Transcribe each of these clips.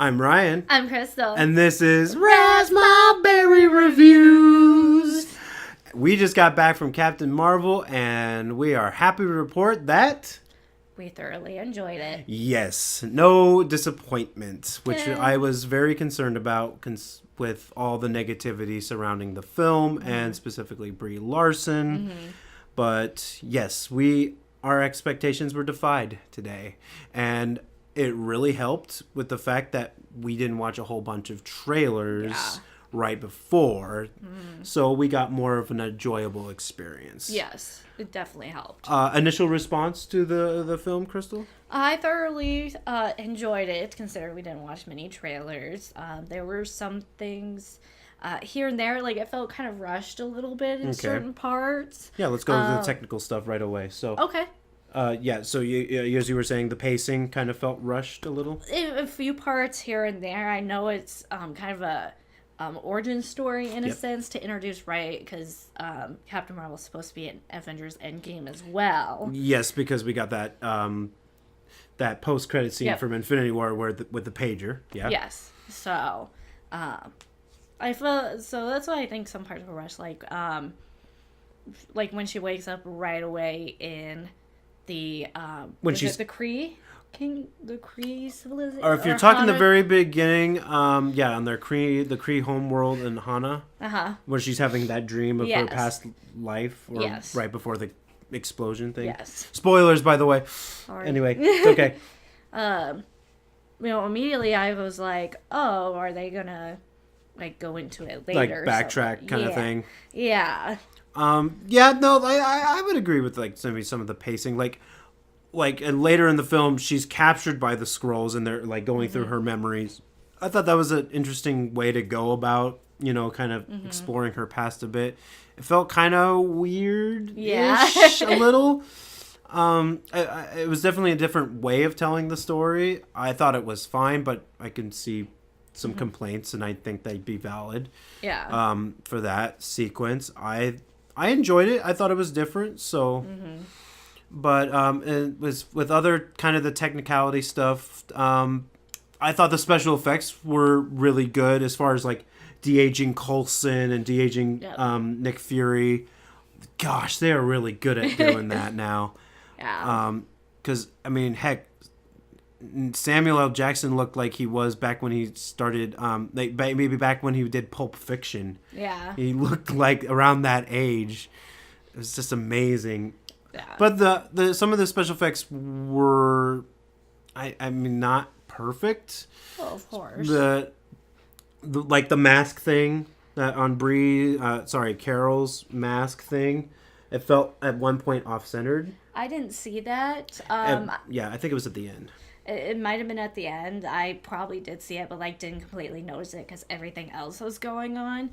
I'm Ryan. I'm Crystal. And this is Raspberry Reviews. We just got back from Captain Marvel, and we are happy to report that... we thoroughly enjoyed it. Yes. No disappointment, which I was very concerned about with all the negativity surrounding the film, and specifically Brie Larson. But yes, our expectations were defied today. And it really helped with the fact that we didn't watch a whole bunch of trailers right before. So we got more of an enjoyable experience. Yes, it definitely helped. Initial response to the film, Crystal? I thoroughly enjoyed it, considering we didn't watch many trailers. There were some things here and there, like it felt kind of rushed a little bit in certain parts. Yeah, let's go to the technical stuff right away. So okay. So you, as you were saying, the pacing kind of felt rushed a little? A few parts here and there. I know it's kind of a origin story in a sense to introduce, right? Because Captain Marvel is supposed to be in Avengers Endgame as well. Yes, because we got that that post-credit scene from Infinity War with the pager. Yeah. Yes. So, I felt that's why I think some parts were rushed, like when she wakes up right away in the when she's the Kree civilization. Or if you're talking the very beginning, on their the Kree homeworld in Hana, where she's having that dream of her past life, or right before the explosion thing. Yes. Spoilers, by the way. Sorry. Anyway, it's okay. Immediately I was like, oh, are they gonna go into it later? Like backtrack kind of thing. Yeah. I would agree with maybe some of the pacing, and later in the film she's captured by the Skrulls and they're going through her memories. I thought that was an interesting way to go about kind of exploring her past a bit. It felt kind of weird a little. It was definitely a different way of telling the story. I thought it was fine, but I can see some complaints, and I think they'd be valid. Yeah. For that sequence, I enjoyed it. I thought it was different. So, but it was with other kind of the technicality stuff. I thought the special effects were really good as far as de-aging Coulson and de-aging Nick Fury. Gosh, they are really good at doing that now. Yeah. Because heck, Samuel L. Jackson looked like he was back when he started, maybe back when he did Pulp Fiction. Yeah. He looked like around that age. It was just amazing. Yeah. But the some of the special effects were, not perfect. Well, of course. The mask thing on Carol's mask thing, it felt at one point off-centered. I didn't see that. I think it was at the end. It might have been at the end. I probably did see it, but didn't completely notice it because everything else was going on.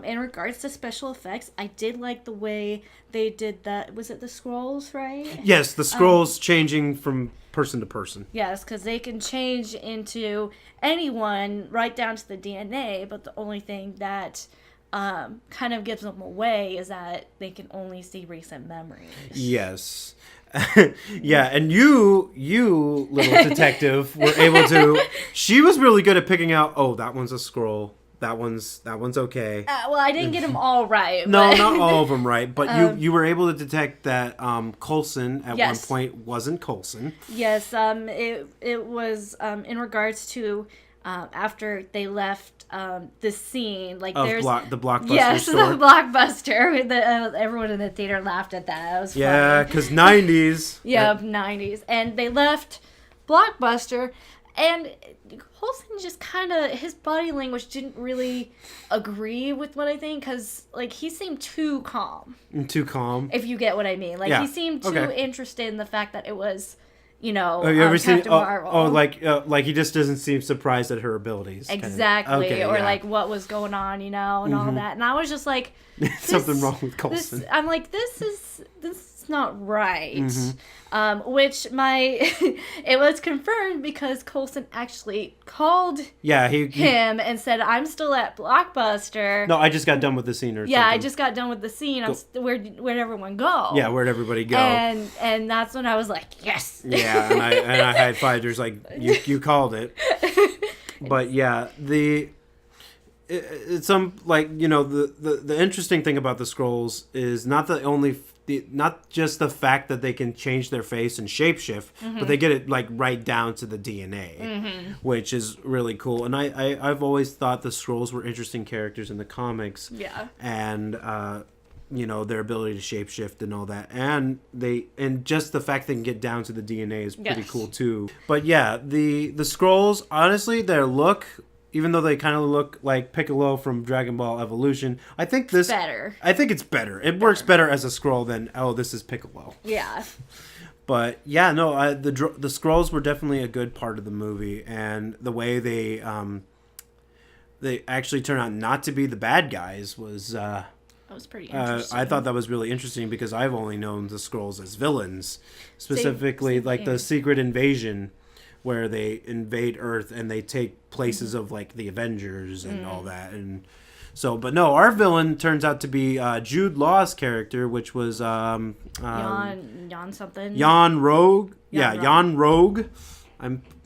In regards to special effects, I did like the way they did that. Was it the Skrulls, right? Yes, the Skrulls changing from person to person. Yes, because they can change into anyone right down to the DNA, but the only thing that kind of gives them away is that they can only see recent memories. Yes. Yeah, and you little detective were able to. She was really good at picking out. Oh, that one's a Skrull. That one's okay. Well, I didn't get them all right. No, not all of them right, but you were able to detect that Coulson at one point wasn't Coulson. Yes, it was in regards to after they left the scene, there's the Blockbuster store. The Blockbuster. Everyone in the theater laughed at that. That was funny. Yeah, because 90s. Yeah, 90s. And they left Blockbuster, and Coulson just kind of, his body language didn't really agree with what I think, because he seemed too calm. Too calm? If you get what I mean. He seemed too interested in the fact that it was... have you ever seen Marvel. He just doesn't seem surprised at her abilities. Exactly. What was going on, and all that. And I was just like, something wrong with Coulson. I'm like, this is not right. Which it was confirmed because Coulson actually called him and said, I'm still at Blockbuster. No, I just got done with the scene or something. I just got done with the scene. Where'd everyone go? Yeah, where'd everybody go? And that's when I was like, yes. Yeah, and I high-fived her. Like, you called it. But yeah, it's some like the interesting thing about the Skrulls is not just the fact that they can change their face and shapeshift, but they get it like right down to the DNA, which is really cool. And I've always thought the Skrulls were interesting characters in the comics. Yeah. And their ability to shapeshift and all that, and just the fact they can get down to the DNA is pretty cool too. But yeah, the Skrulls, honestly, their look, even though they kind of look like Piccolo from Dragon Ball Evolution, I think better. I think it's better. It works better as a Skrull than, this is Piccolo. Yeah. But yeah, no, the Skrulls were definitely a good part of the movie, and the way they actually turned out not to be the bad guys was. That was pretty interesting. I thought that was really interesting because I've only known the Skrulls as villains, specifically like the Secret Invasion, where they invade Earth and they take places of like the Avengers and all that. And so, but no, our villain turns out to be Jude Law's character, which was Jan something. Jan Rogue. Jan Rogue.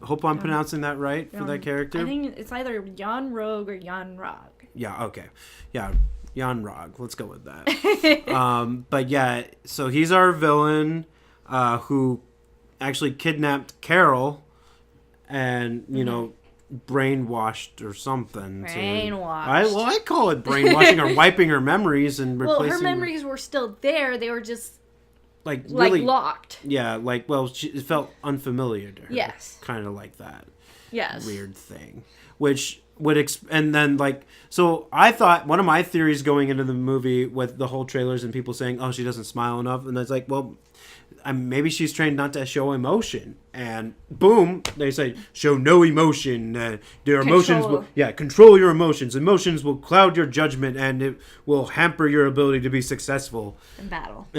Hope I'm pronouncing that right for that character. I think it's either Jan Rogue or Jan Rog. Yeah. Okay. Yeah. Jan Rog. Let's go with that. But yeah, so he's our villain who actually kidnapped Carol. And, brainwashed or something. Brainwashed. I call it brainwashing or wiping her memories and replacing... Well, her memories were still there. They were just, really, locked. Yeah, it felt unfamiliar to her. Yes. Kind of like that. Yes. Weird thing. Which would... and then, so I thought... One of my theories going into the movie with the whole trailers and people saying, she doesn't smile enough. And it's like, well... maybe she's trained not to show emotion, and boom, they say show no emotion. Their emotions will control your emotions. Emotions will cloud your judgment, and it will hamper your ability to be successful in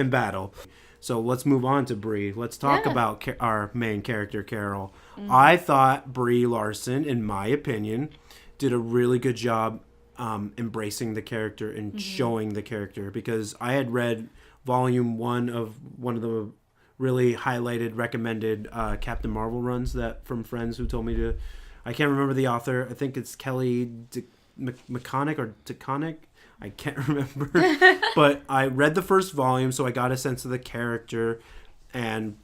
battle. So let's move on to Brie. Let's talk about our main character, Carol. I thought Brie Larson, in my opinion, did a really good job embracing the character and showing the character, because I had read volume 1 of one of the really highlighted, recommended Captain Marvel runs that from friends who told me to. I can't remember the author. I think it's Kelly McConnick or DeConnick. I can't remember. But I read the first volume, so I got a sense of the character, and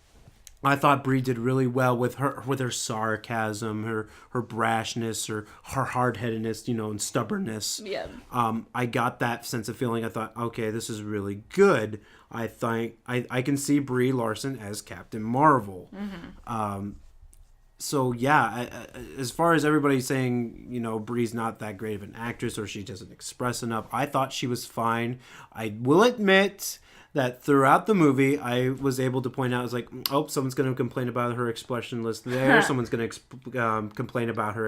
I thought Brie did really well with her sarcasm, her brashness, her hard-headedness, and stubbornness. Yeah. I got that sense of feeling. I thought, okay, this is really good. I think I can see Brie Larson as Captain Marvel. So yeah, as far as everybody saying, Brie's not that great of an actress or she doesn't express enough, I thought she was fine. I will admit that throughout the movie, I was able to point out, I was like, someone's going to complain about her expressionless there. Someone's going to complain about her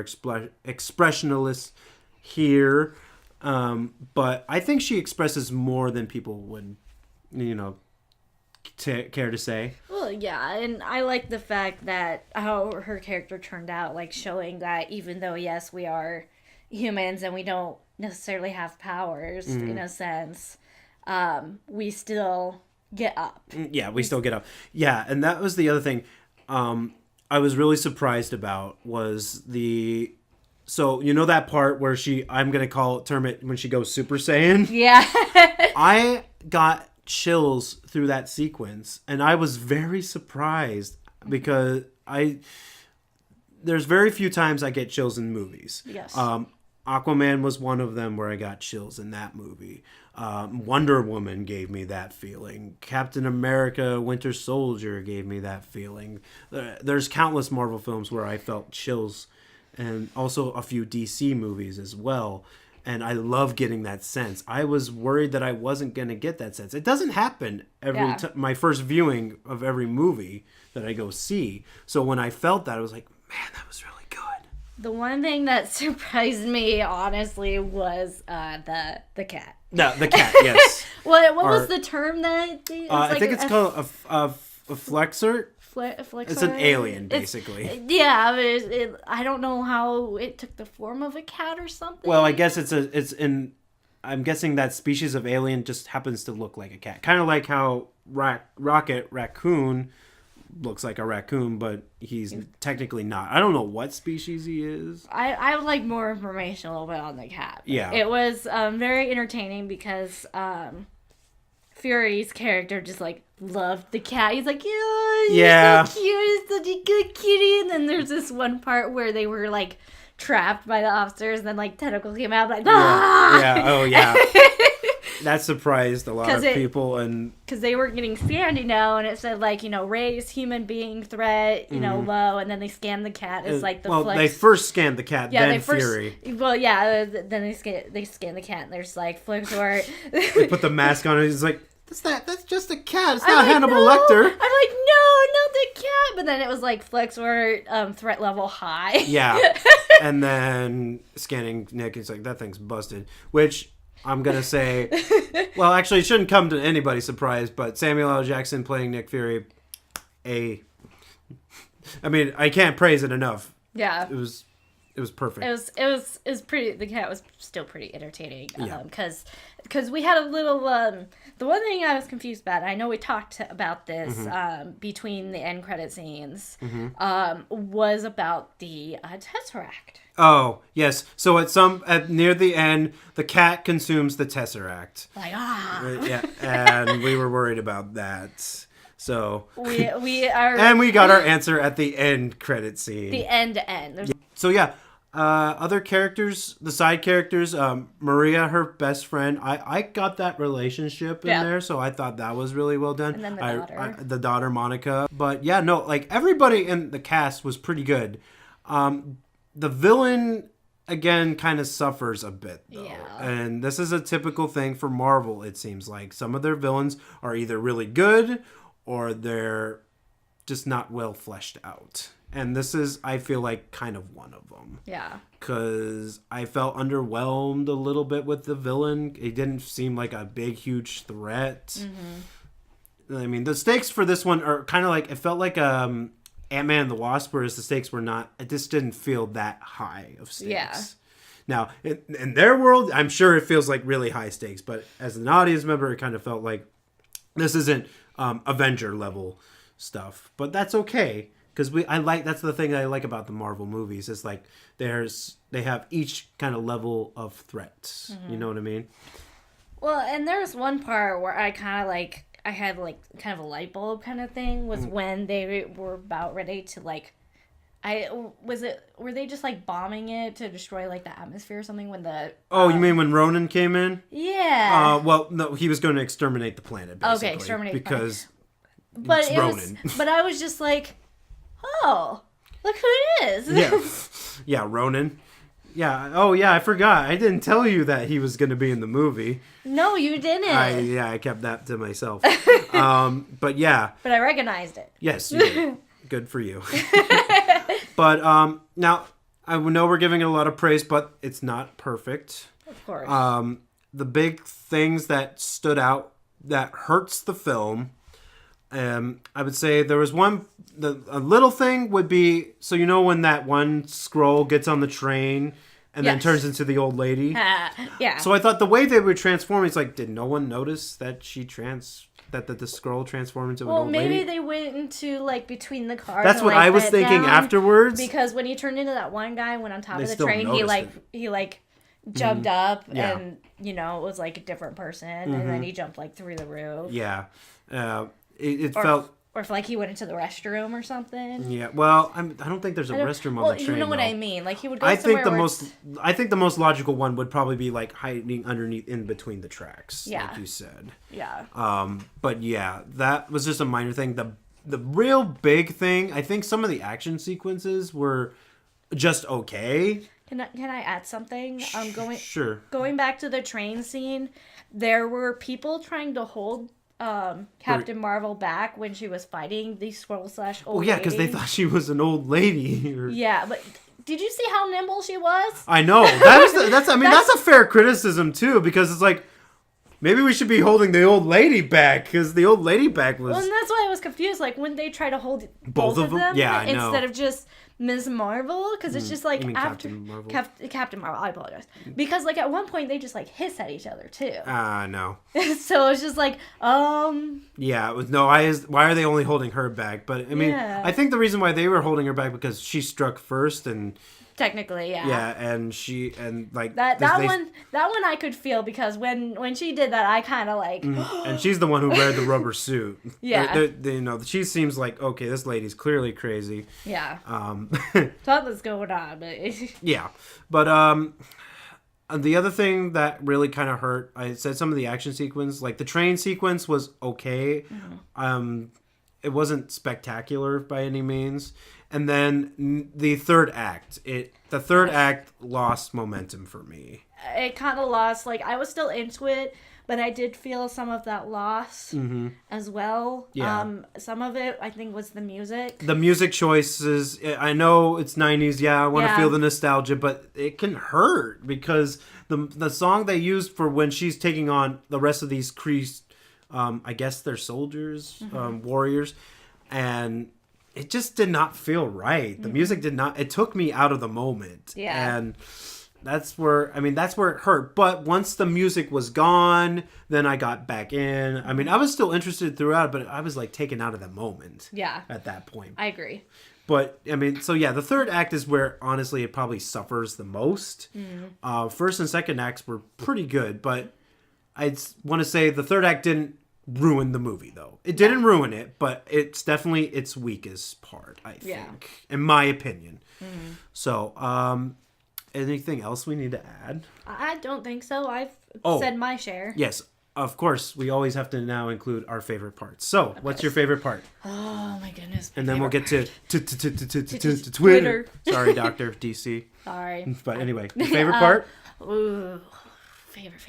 expressionless here. But I think she expresses more than people would, care to say. Well, yeah, and I like the fact that how her character turned out, showing that even though, yes, we are humans and we don't necessarily have powers, in a sense, we still get up. Yeah, we still get up. Yeah, and that was the other thing I was really surprised about was so that part where I'm going to term it when she goes Super Saiyan? Yeah. I got chills through that sequence, and I was very surprised because there's very few times I get chills in movies. Yes. Aquaman was one of them where I got chills in that movie. Wonder Woman gave me that feeling. Captain America Winter Soldier gave me that feeling. There's countless Marvel films where I felt chills, and also a few DC movies as well. And I love getting that sense. I was worried that I wasn't going to get that sense. It doesn't happen every my first viewing of every movie that I go see. So when I felt that, I was like, man, that was really good. The one thing that surprised me, honestly, was the cat. No, the cat, yes. What was the term that they... I think it's called a flexor. It's an alien, basically. I don't know how it took the form of a cat or something. Well, I guess I'm guessing that species of alien just happens to look like a cat. Kind of like how Rocket Raccoon looks like a raccoon, but he's technically not. I don't know what species he is. I would like more information a little bit on the cat. Yeah. It was very entertaining because Fury's character just like loved the cat. He's like, yeah, he's so cute. He's such a good kitty. And then there's this one part where they were like trapped by the officers, and then like tentacles came out, like oh yeah. That surprised a lot of people, and because they were getting scanned, and it said like raise human being threat, low, and then they scanned the cat as like the flex. They first scanned the cat, then Fury. Well, yeah, then they scanned the cat, and there's like Flexor. They put the mask on, and he's like, That's just a cat. It's not Hannibal Lecter. I'm like, no, not the cat. But then it was like Flexor threat level high. Yeah, and then scanning Nick, he's like, that thing's busted, which. I'm going to say, well, actually, it shouldn't come to anybody's surprise, but Samuel L. Jackson playing Nick Fury, I mean, I can't praise it enough. Yeah. It was perfect. It was pretty, the cat was still pretty entertaining. Yeah. Because we had a little, the one thing I was confused about, I know we talked about this between the end credit scenes, was about the Tesseract. Oh, yes. So near the end, the cat consumes the Tesseract. Like, Yeah, and we were worried about that. So we are, and we got our answer at the end credit scene. The end to end. So yeah, other characters, the side characters, Maria, her best friend. I got that relationship in there, so I thought that was really well done. And then the daughter, the daughter Monica. But yeah, no, like everybody in the cast was pretty good. The villain, again, kind of suffers a bit, though. Yeah. And this is a typical thing for Marvel, it seems like. Some of their villains are either really good or they're just not well fleshed out. And this is, I feel like, kind of one of them. Yeah. Because I felt underwhelmed a little bit with the villain. It didn't seem like a big, huge threat. Mm-hmm. I mean, the stakes for this one are kind of like, it felt like Ant-Man and the Wasp, whereas the stakes were not, it just didn't feel that high of stakes. Yeah. Now, in their world, I'm sure it feels like really high stakes, but as an audience member, it kind of felt like this isn't Avenger level stuff. But that's okay, because that's the thing I like about the Marvel movies, is like they have each kind of level of threat. Mm-hmm. You know what I mean? Well, and there was one part where I kind of like, I had like kind of a light bulb kind of thing, was when they were about ready to like, were they just like bombing it to destroy like the atmosphere or something when the... Oh, you mean when Ronan came in? Yeah. Well, no, he was going to exterminate the planet, basically. Okay, exterminate the planet. Because it's Ronan. But I was just like, oh, look who it is. Yeah. Yeah, Ronan. Yeah. Oh, yeah, I forgot. I didn't tell you that he was going to be in the movie. No, you didn't. I kept that to myself. But yeah. But I recognized it. Yes, you did. Good for you. But now, I know we're giving it a lot of praise, but it's not perfect. Of course. The big things that stood out that hurts the film, I would say there was one, a little thing would be, so you know when that one scroll gets on the train and then turns into the old lady? Yeah. So I thought the way they were transforming, it's like, did no one notice that the scroll transformed into an old lady? Well, maybe they went into, like, between the cars. That's what I was thinking afterwards. Because when he turned into that one guy, went on top of the train, he jumped up and, it was like a different person. Mm-hmm. And then he jumped, like, through the roof. Yeah. It felt... Or if, like, he went into the restroom or something. Yeah, well, I don't think there's a restroom on the train. You know what I mean. Like, he would go somewhere I think the most logical one would probably be, like, hiding underneath in between the tracks, like you said. Yeah. But, yeah, that was just a minor thing. The real big thing, I think some of the action sequences were just okay. Can I add something? Sure. Going back to the train scene, there were people trying to hold Captain Marvel back when she was fighting the Skrull / old lady. Because they thought she was an old lady. Yeah, but did you see how nimble she was? I know. That's a fair criticism too, because it's like, maybe we should be holding the old lady back, because the old lady back was... Well, and that's why I was confused. Like, when they try to hold both of them yeah, I know. instead of just Ms. Marvel, because it's just like you mean after Captain Marvel? Captain Marvel. I apologize, because like at one point they just like hiss at each other too. No. So it's just like Yeah, it was, no. Why are they only holding her back? But I mean, Yeah. I think the reason why they were holding her back because she struck first, and technically, yeah. yeah, and like That one I could feel, because when she did that, I kind of like. and she's the one who wear the rubber suit. Yeah. You know, she seems like, okay, this lady's clearly crazy. Yeah. Um, Something's going on, but yeah, but the other thing that really kind of hurt, I said some of the action sequence, like the train sequence was okay. It wasn't spectacular by any means. And then the third act, the third act lost momentum for me. it kind of lost. Like, I was still into it, but I did feel some of that loss as well. Yeah. Some of it, I think, was the music. The music choices, I know it's 90s, yeah, I want to Yeah. feel the nostalgia, but it can hurt because the song they used for when she's taking on the rest of these Kree, I guess they're soldiers, warriors, and it just did not feel right. The music did not, it took me out of the moment. Yeah. And that's where it hurt. But once the music was gone, then I got back in. I mean, I was still interested throughout, but I was like taken out of the moment. Yeah. At that point. I agree. But, I mean, so yeah, the third act is where, honestly, it probably suffers the most. First and second acts were pretty good, but I'd want to say the third act didn't ruin the movie, though. It didn't ruin it, but it's definitely its weakest part, I think, in my opinion. So, anything else we need to add? I don't think so. I've said my share. Yes, of course. We always have to now include our favorite parts. So, what's your favorite part? Oh my goodness. And then we'll get to Twitter. Sorry, Dr. DC. Sorry. But anyway, your favorite part? Ooh, favorite.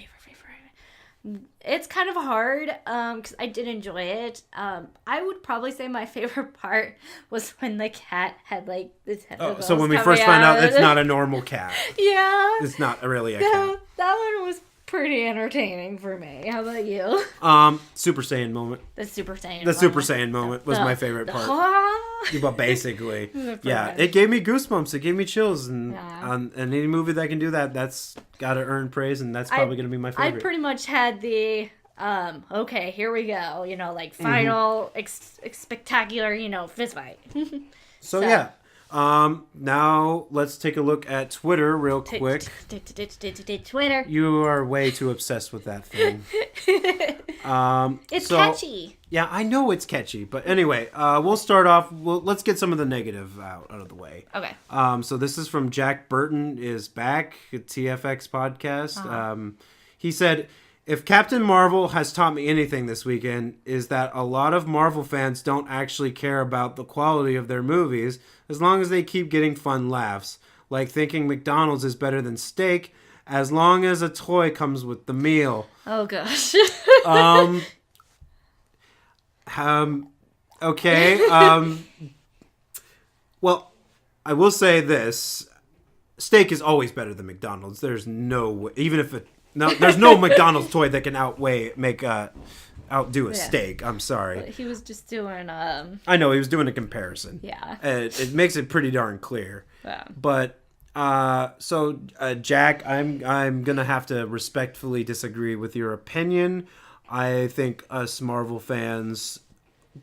It's kind of hard because I did enjoy it. I would probably say my favorite part was when the cat had like the tentacles. So when we coming first find out it's it. not a normal cat. Yeah. It's not really a cat. That one was pretty entertaining for me. How about you? Super Saiyan moment. The Super Saiyan. The Super Saiyan moment was my favorite part. But basically, yeah, it gave me goosebumps. It gave me chills, and any movie that can do that, that's got to earn praise, and that's probably going to be my favorite. I pretty much had the okay, here we go. You know, like final spectacular, fist fight. So yeah. Now let's take a look at Twitter real quick. Twitter. You are way too obsessed with that thing. It's catchy. Yeah, I know it's catchy, but anyway, we'll start off. Let's get some of the negative out of the way. Okay. So this is from Jack Burton is back at TFX podcast. He said, "If Captain Marvel has taught me anything this weekend, is that a lot of Marvel fans don't actually care about the quality of their movies as long as they keep getting fun laughs, like thinking McDonald's is better than steak as long as a toy comes with the meal." Oh gosh. Okay. Well, I will say this: steak is always better than McDonald's. There's no way, even if there's no McDonald's toy that can outdo a steak. I'm sorry. He was just doing I know he was doing a comparison. Yeah. It makes it pretty darn clear. Yeah. But so Jack, I'm gonna have to respectfully disagree with your opinion. I think us Marvel fans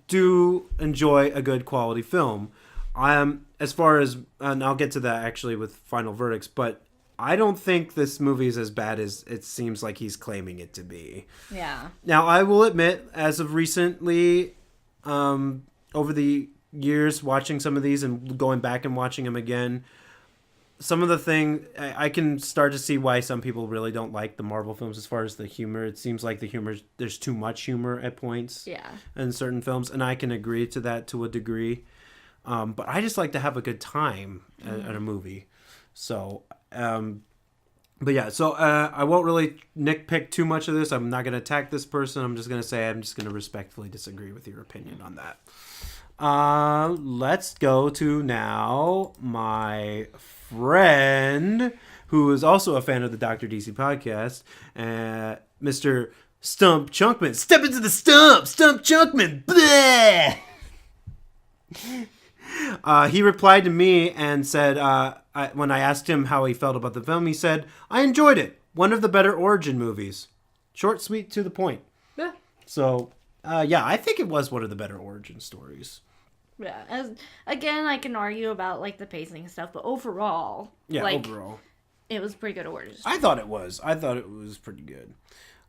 do enjoy a good quality film. As far as, and I'll get to that actually with final verdicts, but I don't think this movie is as bad as it seems like he's claiming it to be. Yeah. Now, I will admit, as of recently, over the years, watching some of these and going back and watching them again, some of the thing I can start to see why some people really don't like the Marvel films as far as the humor. It seems like there's too much humor at points in certain films, and I can agree to that to a degree. But I just like to have a good time at a movie. So, but yeah, so I won't really nitpick too much of this. I'm not going to attack this person. I'm just going to respectfully disagree with your opinion on that. Let's go to now my friend who is also a fan of the Dr. DC podcast, Mr. Stump Chuckman. Step into the stump! Stump Chuckman! Bleh! He replied to me and said, when I asked him how he felt about the film, he said, "I enjoyed it. One of the better origin movies. Short, sweet, to the point." Yeah. So, I think it was one of the better origin stories. Yeah. Again, I can argue about like the pacing and stuff, but overall, overall, it was pretty good origin. I thought it was pretty good.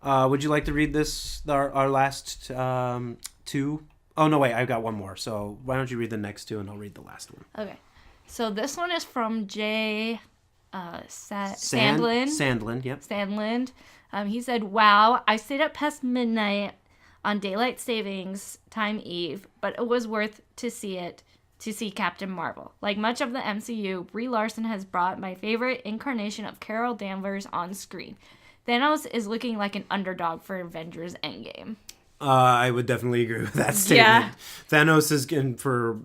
Would you like to read this? Our last two? Oh no, wait, I've got one more. So why don't you read the next two, and I'll read the last one. Okay. So this one is from Jay Sandlin. Sandlin, yep. Sandlin. He said, "Wow, I stayed up past midnight on daylight savings time eve, but it was worth to see Captain Marvel. Like much of the MCU, Brie Larson has brought my favorite incarnation of Carol Danvers on screen. Thanos is looking like an underdog for Avengers Endgame." I would definitely agree with that statement. Yeah. Thanos is getting for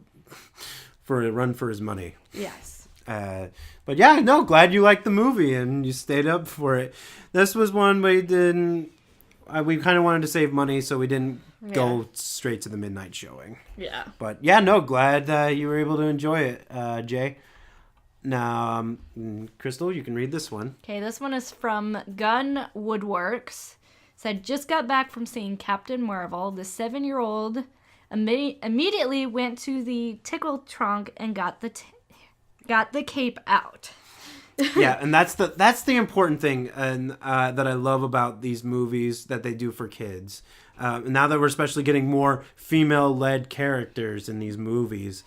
a run for his money. Yes. But yeah, no, glad you liked the movie and you stayed up for it. This was one we didn't. We kind of wanted to save money, so we didn't go straight to the midnight showing. Yeah. But yeah, no, glad you were able to enjoy it, Jay. Now, Crystal, you can read this one. Okay, this one is from Gun Woodworks. Said, "Just got back from seeing Captain Marvel. The 7-year-old immediately went to the tickle trunk and got the cape out." Yeah, and that's the important thing, and that I love about these movies that they do for kids. Now that we're especially getting more female-led characters in these movies,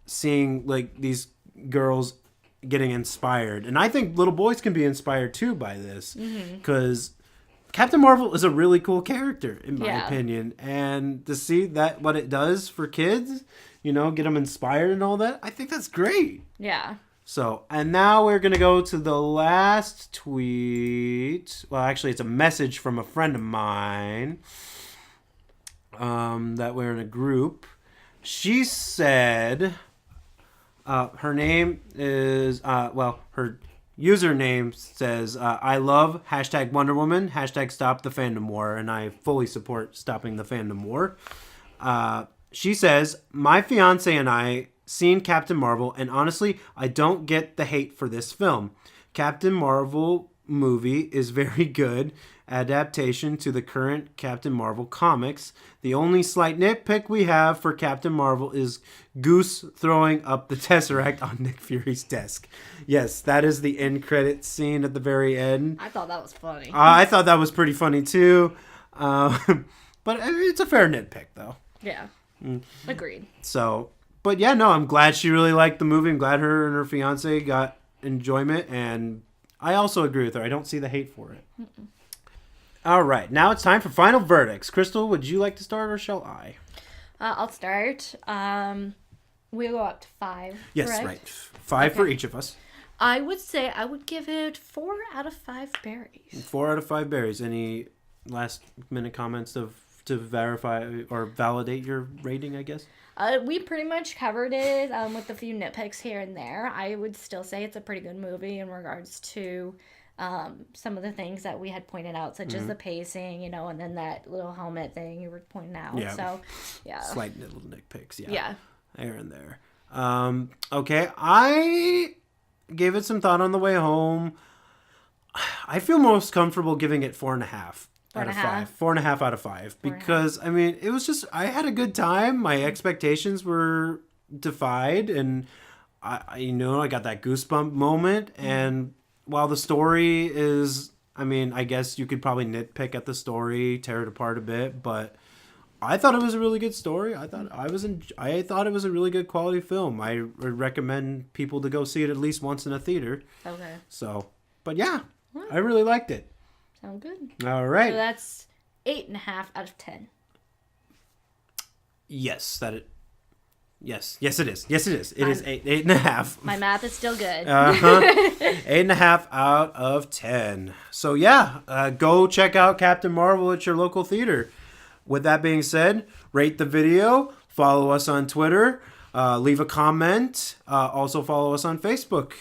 seeing like these girls getting inspired, and I think little boys can be inspired too by this, because Captain Marvel is a really cool character in my opinion, and to see that what it does for kids, get them inspired and all that, I think that's great. Yeah. So, and now we're going to go to the last tweet. Well, actually, it's a message from a friend of mine that we're in a group. She said her name is, her username says, "I love hashtag Wonder Woman, hashtag stop the fandom war," and I fully support stopping the fandom war. She says, "My fiance and I seen Captain Marvel, and honestly, I don't get the hate for this film. Captain Marvel movie is very good adaptation to the current Captain Marvel comics. The only slight nitpick we have for Captain Marvel is Goose throwing up the Tesseract on Nick Fury's desk." Yes, that is the end credit scene at the very end. I thought that was funny. I thought that was pretty funny too. But it's a fair nitpick though. Yeah. Agreed. So... But yeah, no, I'm glad she really liked the movie. I'm glad her and her fiance got enjoyment, and I also agree with her. I don't see the hate for it. All right, now it's time for final verdicts. Crystal, would you like to start, or shall I? I'll start. We'll go up to 5. Yes, correct? right. 5 for each of us. I would say I would give it 4 out of 5 berries. 4 out of 5 berries. Any last minute comments to verify or validate your rating, I guess? We pretty much covered it with a few nitpicks here and there. I would still say it's a pretty good movie in regards to some of the things that we had pointed out, such as the pacing, and then that little helmet thing you were pointing out. Yeah. So, yeah. Slight little nitpicks, yeah. Yeah. There and there. Okay, I gave it some thought on the way home. I feel most comfortable giving it 4.5. Out of 5. 4.5 out of 5. Because, I mean, it was just, I had a good time. My expectations were defied. And, I got that goosebump moment. And while the story is, I mean, I guess you could probably nitpick at the story, tear it apart a bit. But I thought it was a really good story. I thought it was a really good quality film. I would recommend people to go see it at least once in a theater. Okay. So, but yeah, I really liked it. Sound good. All right. So that's 8.5 out of 10. Yes, Yes, it is. Yes, it is. It is 8.5. My math is still good. 8.5 out of 10. So yeah, go check out Captain Marvel at your local theater. With that being said, rate the video, follow us on Twitter, leave a comment, also follow us on Facebook.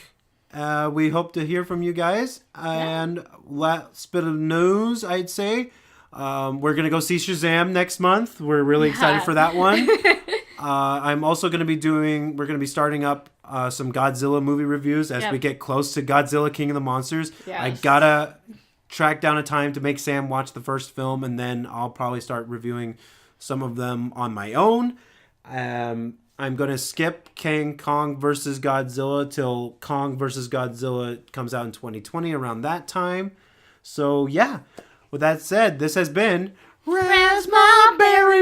We hope to hear from you guys. And last bit of news, I'd say, we're going to go see Shazam next month. We're really excited for that one. I'm also going to be we're going to be starting up some Godzilla movie reviews as we get close to Godzilla King of the Monsters. Yes. I gotta track down a time to make Sam watch the first film, and then I'll probably start reviewing some of them on my own. I'm going to skip King Kong versus Godzilla till Kong versus Godzilla comes out in 2020, around that time. So, yeah. With that said, this has been Raspberry